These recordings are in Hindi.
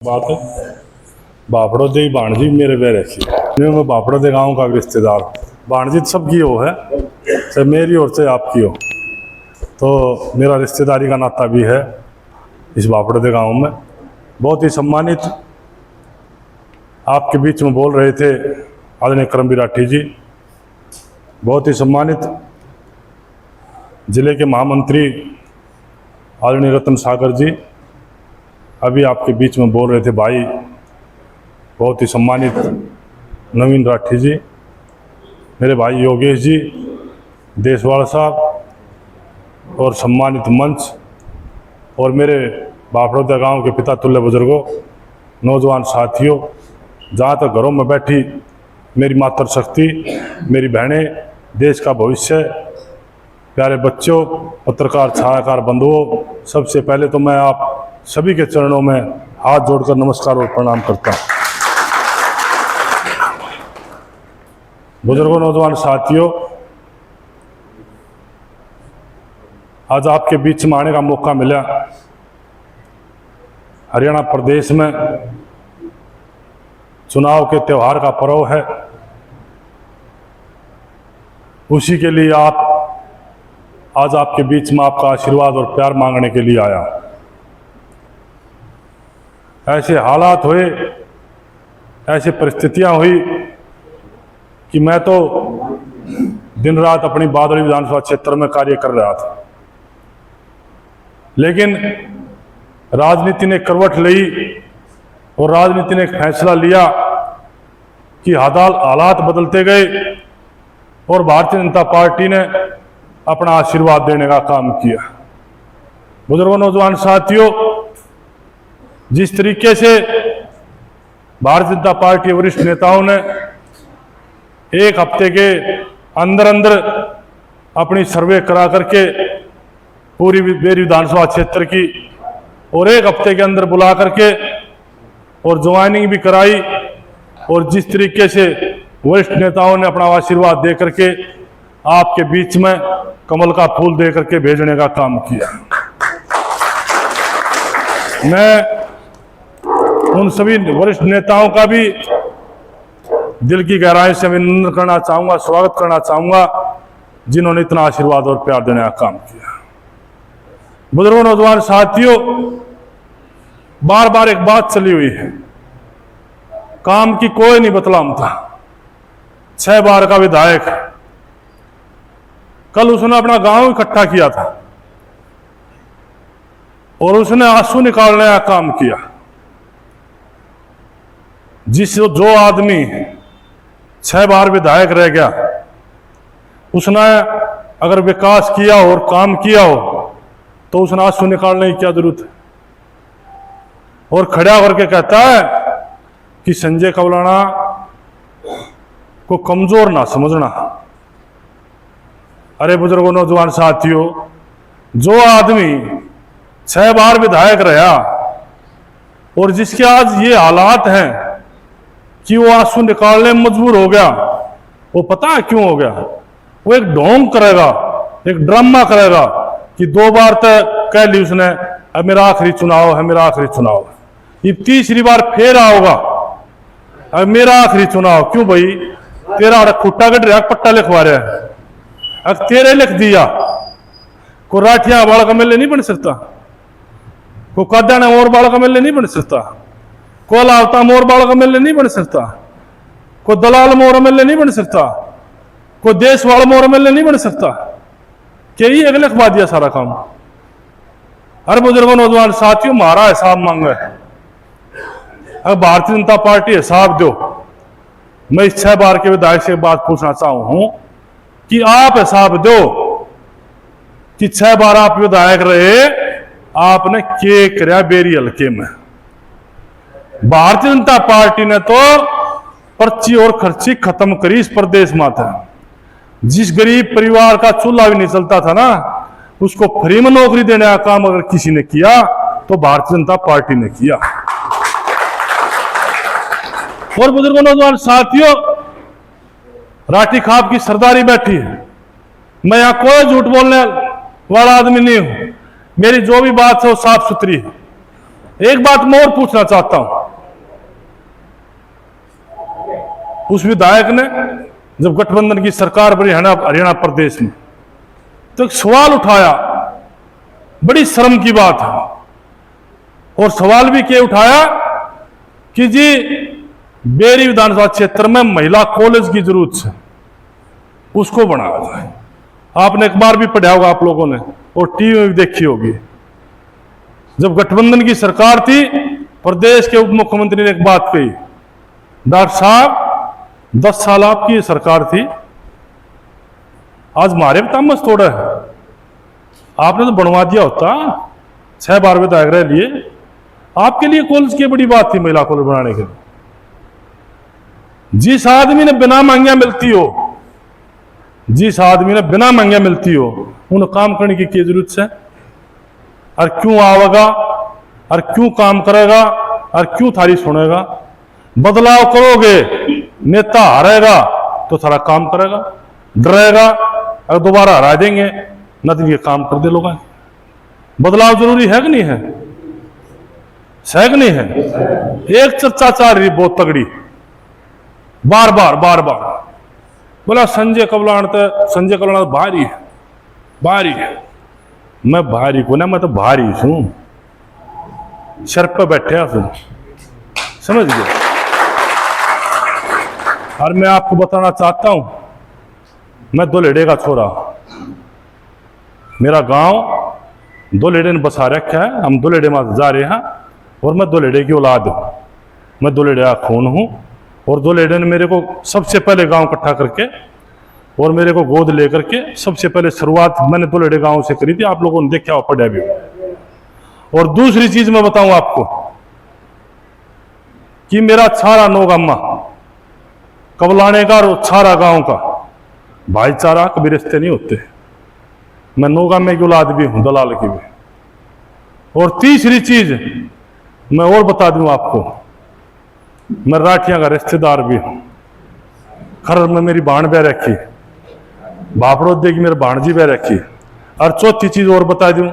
बात है बापड़ो दे भाणजी मेरे वे रखी मैं बापड़ो दे गाँव का रिश्तेदार भाणजी सबकी हो है, चाहे मेरी और चाहे आपकी हो, तो मेरा रिश्तेदारी का नाता भी है इस बापड़ो दे गाँव में। बहुत ही सम्मानित आपके बीच में बोल रहे थे आदरणीय करमवीर राठी जी, बहुत ही सम्मानित जिले के महामंत्री आदरणीय रतन सागर जी अभी आपके बीच में बोल रहे थे भाई, बहुत ही सम्मानित नवीन राठी जी, मेरे भाई योगेश जी, देशवाल साहब और सम्मानित मंच और मेरे बापड़ौदा गांव के पिता तुल्य बुजुर्गों, नौजवान साथियों, जहाँ तक घरों में बैठी मेरी मातृशक्ति, मेरी बहनें, देश का भविष्य, प्यारे बच्चों, पत्रकार छायाकार बंधुओं, सबसे पहले तो मैं आप सभी के चरणों में हाथ जोड़कर नमस्कार और प्रणाम करता हूँ। बुजुर्गों, नौजवान साथियों, आज आपके बीच में आने का मौका मिला। हरियाणा प्रदेश में चुनाव के त्यौहार का पर्व है, उसी के लिए आज आपके बीच में आपका आशीर्वाद और प्यार मांगने के लिए आया। ऐसे हालात हुए, ऐसी परिस्थितियां हुई कि मैं तो दिन रात अपनी बादड़ी विधानसभा क्षेत्र में कार्य कर रहा था, लेकिन राजनीति ने करवट ली और राजनीति ने एक फैसला लिया कि हालात बदलते गए और भारतीय जनता पार्टी ने अपना आशीर्वाद देने का काम किया। बुजुर्गों, नौजवान साथियों, जिस तरीके से भारतीय जनता पार्टी वरिष्ठ नेताओं ने एक हफ्ते के अंदर अंदर अपनी सर्वे करा करके पूरी बेरी विधानसभा क्षेत्र की और एक हफ्ते के अंदर बुला करके और ज्वाइनिंग भी कराई, और जिस तरीके से वरिष्ठ नेताओं ने अपना आशीर्वाद दे करके आपके बीच में कमल का फूल दे करके भेजने का काम किया, मैं उन सभी वरिष्ठ नेताओं का भी दिल की गहराई से अभिनंदन करना चाहूंगा, स्वागत करना चाहूंगा, जिन्होंने इतना आशीर्वाद और प्यार देने का काम किया। बुजुर्गों, नौजवान साथियों, बार बार एक बात चली हुई है, काम की कोई नहीं बतलाम था। 6 बार का विधायक, कल उसने अपना गांव इकट्ठा किया था और उसने आंसू निकालने का काम किया। जो आदमी 6 बार विधायक रह गया, उसने अगर विकास किया और काम किया हो तो उसने आंसू निकालने की क्या जरूरत है। और खड़ा करके कहता है कि संजय कवलाना को कमजोर ना समझना। अरे बुजुर्गों, नौजवान साथियों, जो आदमी 6 बार विधायक रहा और जिसके आज ये हालात हैं कि वो आंसू निकालने में मजबूर हो गया, वो पता है क्यों हो गया? वो एक ढोंग करेगा, एक ड्रामा करेगा कि 2 बार तक कह ली उसने अब मेरा आखिरी चुनाव है, मेरा आखिरी चुनाव है। ये तीसरी बार फिर आओगा, अब मेरा आखिरी चुनाव। क्यों भाई? तेरा खुट्टा कट रहा, पट्टा लिखवा रहा है, अब तेरे लिख दिया। को राठिया बाल का मेले नहीं बन सकता, को काद्याना और बाल का मेले नहीं बन सकता, को लावता मोर बाल का मेले नहीं बन सकता, को दलाल मोर मेले नहीं बन सकता, को देश वाला मोर मेले नहीं बन सकता। क्या ही अगले लिखवा दिया सारा काम। अरे बुजुर्गों, नौजवान साथियों, हमारा हिसाब मांगा है। अब भारतीय जनता पार्टी हिसाब दो। मैं इस 6 बार के विधायक से बात पूछना चाहूं हूं कि आप हिसाब दो कि 6 बार आप विधायक रहे, आपने क्या कराया बेरी हल्के में? भारतीय जनता पार्टी ने तो पर्ची और खर्ची खत्म करी इस प्रदेश में था। जिस गरीब परिवार का चूल्हा भी नहीं चलता था ना, उसको फ्री में नौकरी देने का काम अगर किसी ने किया तो भारतीय जनता पार्टी ने किया। और बुजुर्गों, नौजवान साथियों, राठी खाप की सरदारी बैठी है। मैं यहां कोई झूठ बोलने वाला आदमी नहीं हूं, मेरी जो भी बात है वो साफ सुथरी है। एक बात मैं और पूछना चाहता हूं, उस विधायक ने जब गठबंधन की सरकार बनी हरियाणा प्रदेश में, तो एक सवाल उठाया, बड़ी शर्म की बात है, और सवाल भी क्या उठाया कि जी बेरी विधानसभा क्षेत्र में महिला कॉलेज की जरूरत है, उसको बनाया जाए। आपने एक बार भी पढ़ा होगा आप लोगों ने, और टीवी में भी देखी होगी। जब गठबंधन की सरकार थी, प्रदेश के उप मुख्यमंत्री ने एक बात कही, डॉक्टर साहब 10 साल आपकी सरकार थी, आज हमारे तामस तोड़ा है, आपने तो बनवा दिया होता, 6 बार विधायक रह लिए, आपके लिए कॉलेज की बड़ी बात थी महिला कॉलेज बनाने के लिए। जिस आदमी ने बिना मांगिया मिलती हो, जिस आदमी ने बिना मांगिया मिलती हो, उन काम करने की क्या जरूरत है? और क्यों आवेगा, और क्यों काम करेगा, और क्यों थारी सुनेगा? बदलाव करोगे, नेता हारेगा तो सारा काम करेगा, डरेगा और दोबारा हरा देंगे, न तो ये काम कर दे लोग। बदलाव जरूरी है कि नहीं है? कि नहीं है? एक चर्चा चल रही बहुत तगड़ी, बार बार बोला संजय कबलान भारी है, भारी है। मैं भारी को ना, मैं तो भारी हूं, सर पे बैठे हूं, समझ गए? और मैं आपको बताना चाहता हूं, मैं दोलेड़े का छोरा, मेरा गांव दोलेड़े ने बसा रखा है, हम दोलेड़े में जा रहे हैं, और मैं दोलेड़े की औलाद हूं, मैं दोलेड़े का खून हूं। और दोलेड़े ने मेरे को सबसे पहले गांव इकट्ठा करके और मेरे को गोद लेकर के सबसे पहले शुरुआत मैंने दोलेड़े गांव से करी थी, आप लोगों ने देखा पढ़ा भी। और दूसरी चीज मैं बताऊं आपको कि मेरा छारा नौगामा कबलाने का और छारा गांव का भाईचारा कभी रिश्ते नहीं होते। मैं नौगामे की औलाद भी हूं, दलाल की भी। और तीसरी चीज मैं और बता दूं आपको, मैं राठिया का रिश्तेदार भी हूं, खरर में मेरी बाण बह रखी, बापड़ोदे की मेरे भाणजी बह रखी। और चौथी चीज और बता दूं,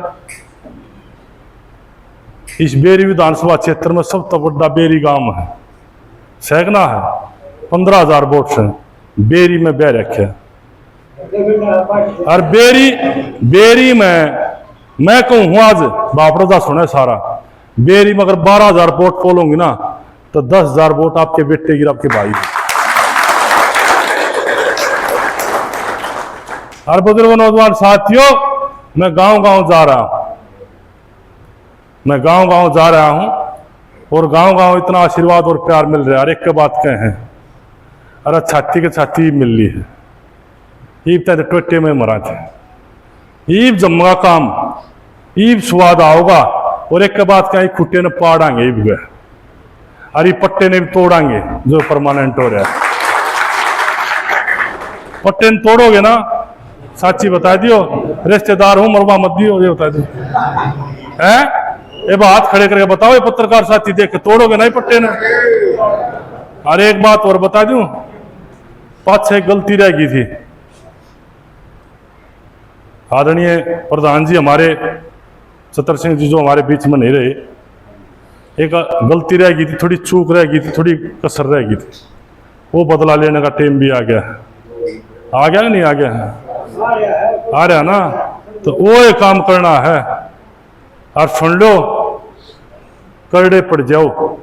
इस बेरी विधानसभा क्षेत्र में सबसे बड़ा बेरी गांव है, सैगना है, 15,000 वोट से बेरी में बह रखे। और बेरी में मैं कहूं आज बापड़ोदा सुने सारा, बेरी में अगर 12,000 वोट पोलोंगी ना, तो 10,000 वोट आपके बेटे की, आपके भाई। और बुजुर्ग नौजवान साथियों, मैं गांव गांव जा रहा हूं, मैं गांव गांव जा रहा हूं, और गांव गांव इतना आशीर्वाद और प्यार मिल रहा है। एक के बात कहें, अरे छाती के छाती मिल ली है, ईब तक टोटे में मरा थे, ईब जम्मा काम, ईब स्वाद आओगा। और एक के बाद कहीं खुट्टे ने पाड़ांगे, ईब गए, अरे पट्टे ने भी तोड़ांगे, जो परमानेंट हो रहा है। पट्टे ने तोड़ोगे ना, साची बता दियो, रिश्तेदार हूं, मरवा मत दियो, ये बता दियो है। ये बात खड़े करके बताओ, ये पत्रकार साथी देख के तोड़ोगे ना पट्टे ने। अरे एक बात और बता दूं, 5-6 गलती रह गई थी। आदरणीय प्रधान जी हमारे छतर सिंह जी जो हमारे बीच में नहीं रहे, एक गलती रह गई थी, थोड़ी चूक रह गई थी, थोड़ी कसर रह गई थी, वो बदला लेने का टाइम भी आ गया। आ गया कि नहीं आ गया? आ रहा ना, तो वो एक काम करना है। और सुन लो, करड़े पड़ जाओ,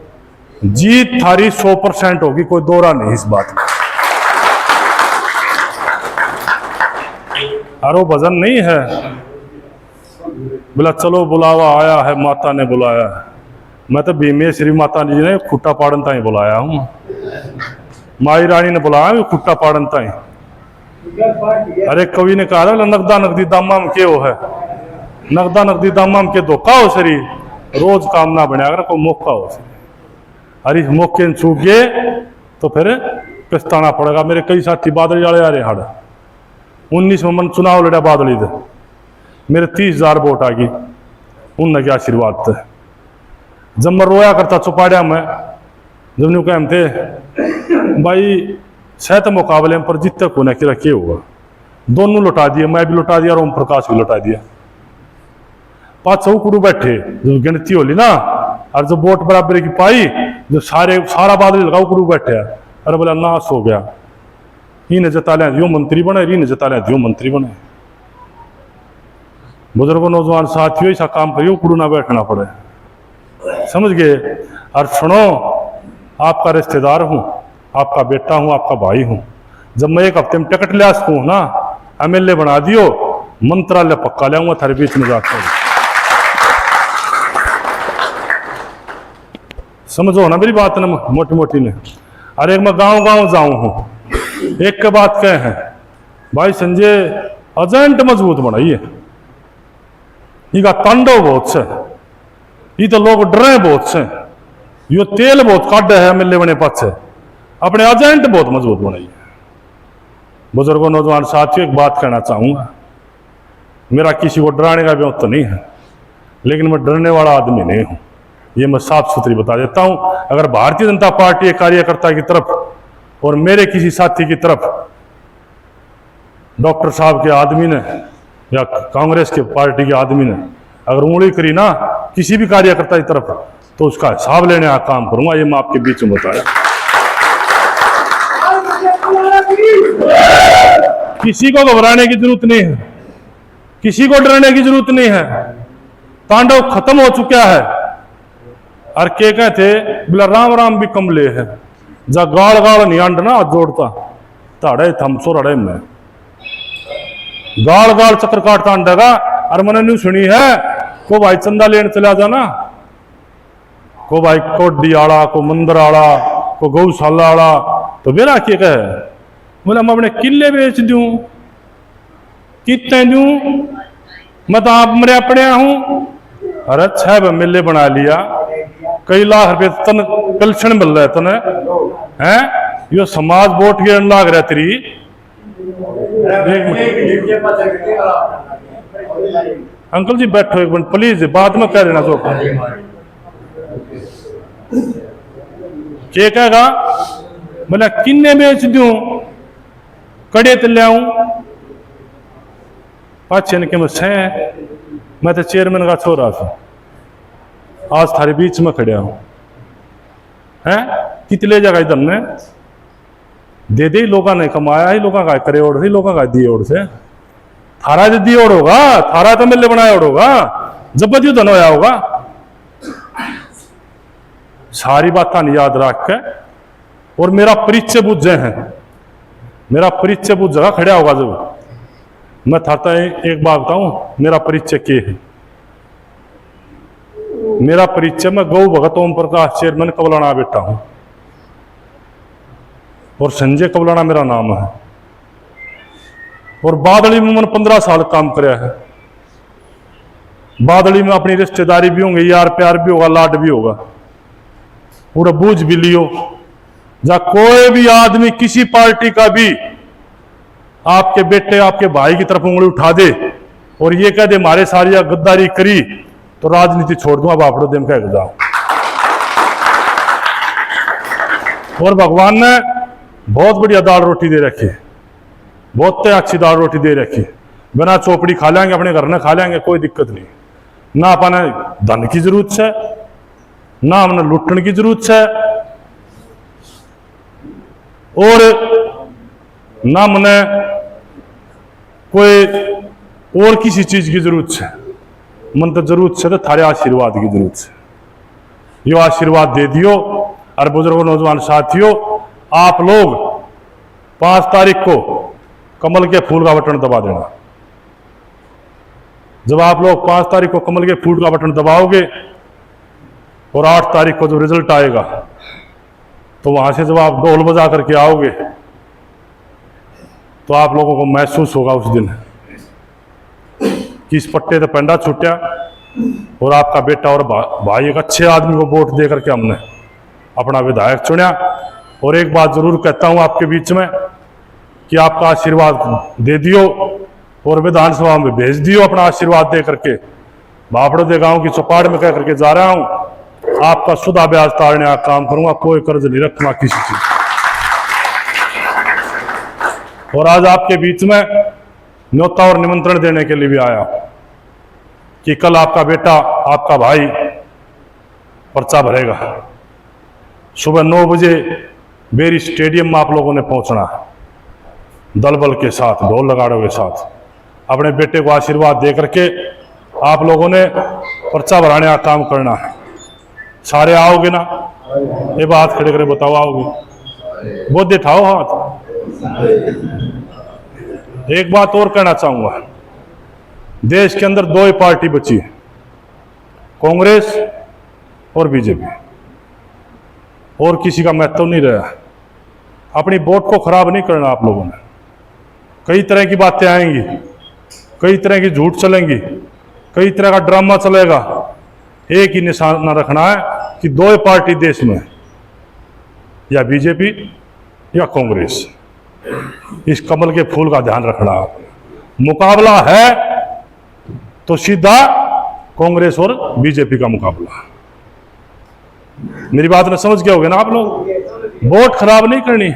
जीत थारी 100% होगी, कोई दौरा नहीं इस बात में। और वो भजन नहीं है बोला चलो बुलावा आया है, माता ने बुलाया है। मैं तो भीमेश्वरी माता जी ने खुट्टा पाड़न ताई बुलाया हूं, माई रानी ने बुलाया खुट्टा पाड़न ताई। अरे कवि ने कहा नगदा नगदी दामाम के हो है, नगदा नगदी दामाम के धोखा हो सरी, रोज काम ना बने, अगर कोई मौका हो सरी। अरे इस मौके में चूक गए तो फिर पछताना पड़ेगा। मेरे कई साथी बादली वाले आ रहे हाड़, 19 में मन चुनाव लड़ा बादली थे, मेरे 30,000 वोट आ गई, उनने क्या आशीर्वाद थे। जब मैं रोया करता चौपाड़िया में, जब न्यू कहम थे भाई सहत मुकाबले पर जितने को ना कि होगा, दोनों लुटा दिए, मैं भी लुटा दिया और ओम प्रकाश भी लुटा दिया। 500 कुड़ू बैठे, जब गिनती होली ना, और जो वोट बराबर की पाई, जो सारा बादल लगाओ करू बैठे, अरे बोला नाश हो गया, इन्हें जता लिया दियो मंत्री बने, इन्हें जता लिया दियो मंत्री बने। बुजुर्गों नौजवान साथियों, ऐसा काम करियो कुड़ू ना बैठना पड़े, समझ गए। और सुनो, आपका रिश्तेदार हूं, आपका बेटा हूं, आपका भाई हूं। जब मैं एक हफ्ते में टिकट ले सकूं ना, MLA बना दियो, मंत्रालय पक्का ले आऊंगा थारे बीच में जाकर, समझो ना मेरी बात ना मोटी मोटी ने। अरे मैं गांव गांव जाऊं हूं, एक के बात कहे हैं भाई संजय एजेंट मजबूत बनाइए, इनका तांडव बहुत से, ये तो लोग डरे बहुत से, यो तेल बहुत काटे है MLA बने पाछे, अपने एजेंट बहुत मजबूत बनाइए। बुजुर्गों नौजवान साथियों, एक बात कहना चाहूंगा, मेरा किसी को डराने का भी तो नहीं है, लेकिन मैं डरने वाला आदमी नहीं हूं, ये मैं साफ सुथरी बता देता हूं। अगर भारतीय जनता पार्टी के कार्यकर्ता की तरफ और मेरे किसी साथी की तरफ डॉक्टर साहब के आदमी ने या कांग्रेस के पार्टी के आदमी ने अगर उंगली करी ना किसी भी कार्यकर्ता की तरफ, तो उसका हिसाब लेने का काम करूंगा, ये मैं आपके बीच में बताया। किसी को घबराने की जरूरत नहीं है, किसी को डरने की जरूरत नहीं है, तांडव खत्म हो चुका है। और के कहते बोला राम राम भी कमले है, जा गाल गाल नहीं अंड ना जोड़ता ताड़े थमसो रड़े में गाल गाल चक्कर काटता अंडेगा। और मैंने नहीं सुनी है को भाई चंदा लेने चला जाना, को भाई कोडी आड़ा, को मंदिर आड़ा, को गौशाला आड़ा, तो मेरा क्या कहे, बोला मैं अपने किले बेच दूं, कितने दूं, मैं तो आप मेरे अपने हूं। अरे 6 MLA बना लिया, कई लाख रुपए तन पेंशन मिल रहा है तने, हैं यो समाज वोट गिरन लाग रहा तेरी। अंकल जी बैठो एक मिनट प्लीज, बाद में कह देना जो क्या कहेगा, बोला किन्ने बेच दूं, कड़े तो ले आऊं, पाछे के मैं तो चेयरमैन का छोरा था, आज थारे बीच में खड़े हूं, हैं कितने जगह इधर ने दे दे, लोगों ने कमाया ही, लोगों का करे ओढ़ से, लोगों का दिए ओढ़ से, थारा जो दिए ओढ़ होगा, थारा तो MLA बनाया ओढ़ होगा, जब बदी धन होया होगा। सारी बात याद रख के, और मेरा परिचय बुझे हैं, मेरा परिचय बुझ जगह खड़ा होगा। जब मैं था एक बात बताऊं, मेरा परिचय क्या है, मेरा परिचय मैं गौ भगत ओम प्रकाश चेयरमैन कबलाना बेटा हूं, और संजय कबलाना मेरा नाम है, और बादली में मैंने 15 साल काम कराया है। बादली में अपनी रिश्तेदारी भी होंगे, यार प्यार भी होगा, लाड भी होगा, पूरा बूझ भी लियो। जा कोई भी आदमी किसी पार्टी का भी आपके बेटे आपके भाई की तरफ उंगली उठा दे और ये कह दे हमारे सारी गद्दारी करी, तो राजनीति छोड़ दूंगा, बापड़ो देम कह जाओ। और भगवान ने बहुत बढ़िया दाल रोटी दे रखी, बहुत अच्छी दाल रोटी दे रखी, बिना चौपड़ी खा लेंगे, अपने घर में खा लेंगे, कोई दिक्कत नहीं। ना अपने धन की जरूरत है, ना हमने लुटने की जरूरत है, और ना मने कोई और किसी चीज की जरूरत है। मन तो जरूरत है तो थारे आशीर्वाद की जरूरत है, यो आशीर्वाद दे दियो। और बुजुर्गों नौजवान साथियों, आप लोग 5 तारीख को कमल के फूल का बटन दबा देना। जब आप लोग 5 तारीख को कमल के फूल का बटन दबाओगे और 8 तारीख को जब रिजल्ट आएगा, तो वहां से जब आप ढोल बजा करके आओगे, तो आप लोगों को महसूस होगा उस दिन कि इस पट्टे से पेंडा छूटा और आपका बेटा और भाई एक अच्छे आदमी को वोट दे करके हमने अपना विधायक चुना। और एक बात जरूर कहता हूं आपके बीच में कि आपका आशीर्वाद दे दियो और विधानसभा में भेज दियो अपना आशीर्वाद दे करके। बापड़ो दे गांव की चौपाड़ में कह करके जा रहा हूं, आपका सुधा ब्याज तारने का काम करूंगा, कोई कर्ज नहीं रखूंगा किसी चीज। और आज आपके बीच में न्योता और निमंत्रण देने के लिए भी आया कि कल आपका बेटा आपका भाई पर्चा भरेगा। सुबह 9 बजे बेरी स्टेडियम में आप लोगों ने पहुंचना है, दल बल के साथ, ढोल नगाड़ों के साथ। अपने बेटे को आशीर्वाद दे करके आप लोगों ने पर्चा भराने का काम करना है। सारे आओगे ना? ये बात खड़े करे बताओ, आओगे? वो दिखाओ हाथ। एक बात और कहना चाहूंगा, देश के अंदर 2 ही पार्टी बची है, कांग्रेस और बीजेपी, और किसी का महत्व नहीं रहा। अपनी वोट को खराब नहीं करना आप लोगों ने। कई तरह की बातें आएंगी, कई तरह की झूठ चलेंगी, कई तरह का ड्रामा चलेगा। एक ही निशाना रखना है कि 2 ही पार्टी देश में, या बीजेपी या कांग्रेस। इस कमल के फूल का ध्यान रखना। मुकाबला है तो सीधा कांग्रेस और बीजेपी का मुकाबला। मेरी बात में समझ गए होगे ना आप लोग? वोट खराब नहीं करनी।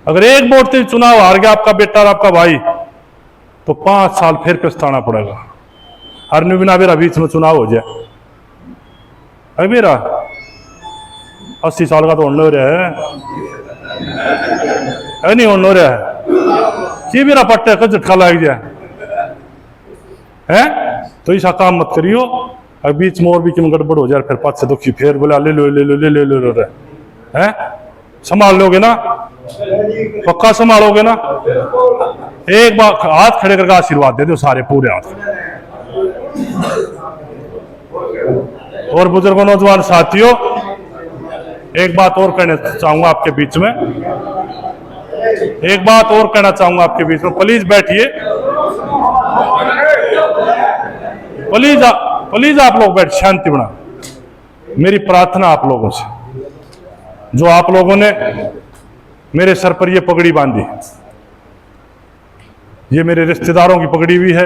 अगर एक वोट से चुनाव हार गया आपका बेटा और आपका भाई, तो 5 साल फिर पछताना पड़ेगा। हर बिना मेरा बीच में चुनाव हो जाए, अरे मेरा 80 साल का तो होने हो रहा है, नहीं होने हो रहा है कि मेरा पट्टे का झटका लग जाए है। तो ऐसा काम मत करियो। अब बीच में और भी क्यों गड़बड़ हो जाए, फिर पाँच से दुखी फिर बोला ले लो ले लो ले लो ले लो रहे हैं। संभाल लोगे ना? पक्का संभालोगे ना? एक बार हाथ खड़े करके आशीर्वाद दे दो सारे, पूरे हाथ। और बुजुर्गों, नौजवान साथियों, एक बात और कहना चाहूंगा आपके बीच में, एक बात और कहना चाहूंगा आपके बीच में। प्लीज बैठिए, प्लीज प्लीज आप लोग बैठ, शांति बना। मेरी प्रार्थना आप लोगों से, जो आप लोगों ने मेरे सर पर ये पगड़ी बांधी, ये मेरे रिश्तेदारों की पगड़ी भी है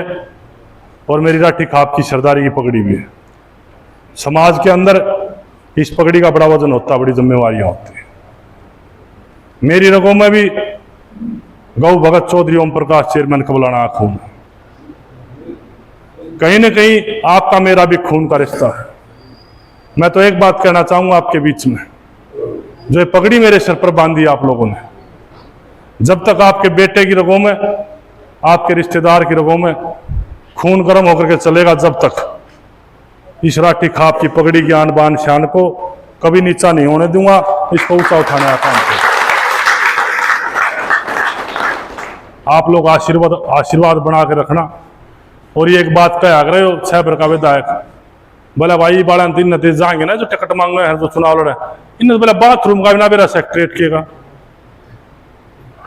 और मेरी राठी खाप की सरदारी की पगड़ी भी है। समाज के अंदर इस पगड़ी का बड़ा वजन होता है, बड़ी जिम्मेवारियां होती है। मेरी रगों में भी गौ भगत चौधरी ओम प्रकाश चेयरमैन कबलाना खून है। कहीं न कहीं आपका मेरा भी खून का रिश्ता है। मैं तो एक बात कहना चाहूंगा आपके बीच में, जो ये पगड़ी मेरे सर पर बांधी आप लोगों ने, जब तक आपके बेटे की रगों में, आपके रिश्तेदार की रगों में खून गर्म होकर के चलेगा, जब तक इस राठी खाप की पगड़ी की आन बान शान को कभी नीचा नहीं होने दूंगा। इसको ऊंचा उठाने का काम करें। आप लोग आशीर्वाद बना के रखना। और ये एक बात कह रहे हो साहब का विधायक, बोला भाई बड़ा तीन नतीजे जाएंगे ना, जो टिकट मांग रहे हैं, जो चुनाव लड़े, इन बोला बाथरूम का ना मेरा सेक्रेटरी केगा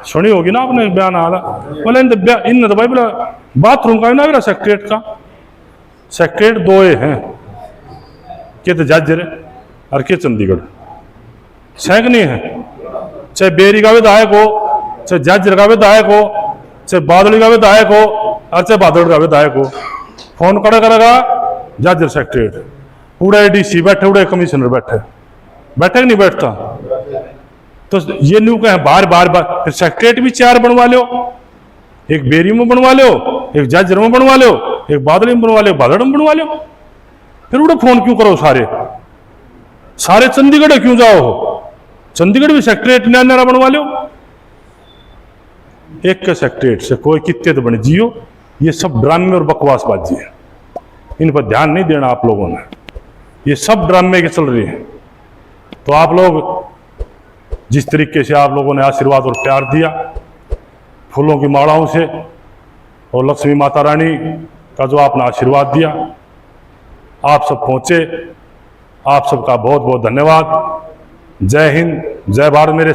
सुनी होगी ना आपने बयान आला, बोला इन भाई बोला बाथरूम का ना मेरा सेक्रेटरी का। सेक्रेटरी 2 हैं, के तो जजर और के चंडीगढ़ सैकनी है। चाहे बेरी का विधायक हो, चाहे जजर का विधायक हो, चाहे बादली का विधायक हो, और चाहे बादल का विधायक हो, फोन करेगा जजर सेक्रेटरी। उड़े डीसी बैठे, उड़े कमिश्नर बैठे, बैठे कि नहीं बैठता? तो ये न्यू कहें बार बार फिर सेक्रेटरी भी 4 बनवा लो, एक बेरी में बनवा लो, एक जजर में बनवा लो, एक बादली में बनवा लो, बादल में बनवा लो। फिर उड़े फोन क्यों करो? सारे चंडीगढ़ क्यों जाओ हो? चंडीगढ़ भी सेक्रेटरी नारा बनवा लो। एक के सेक्रेटरी से कोई कितने तो बने जियो। ये सब ड्रामे और बकवासबाजी है, इन पर ध्यान नहीं देना आप लोगों ने। ये सब ड्रामे के चल रही है। तो आप लोग जिस तरीके से आप लोगों ने आशीर्वाद और प्यार दिया, फूलों की मालाओं से, और लक्ष्मी माता रानी का जो आपने आशीर्वाद दिया, आप सब पहुंचे, आप सबका बहुत बहुत धन्यवाद। जय हिंद, जय भारत। मेरे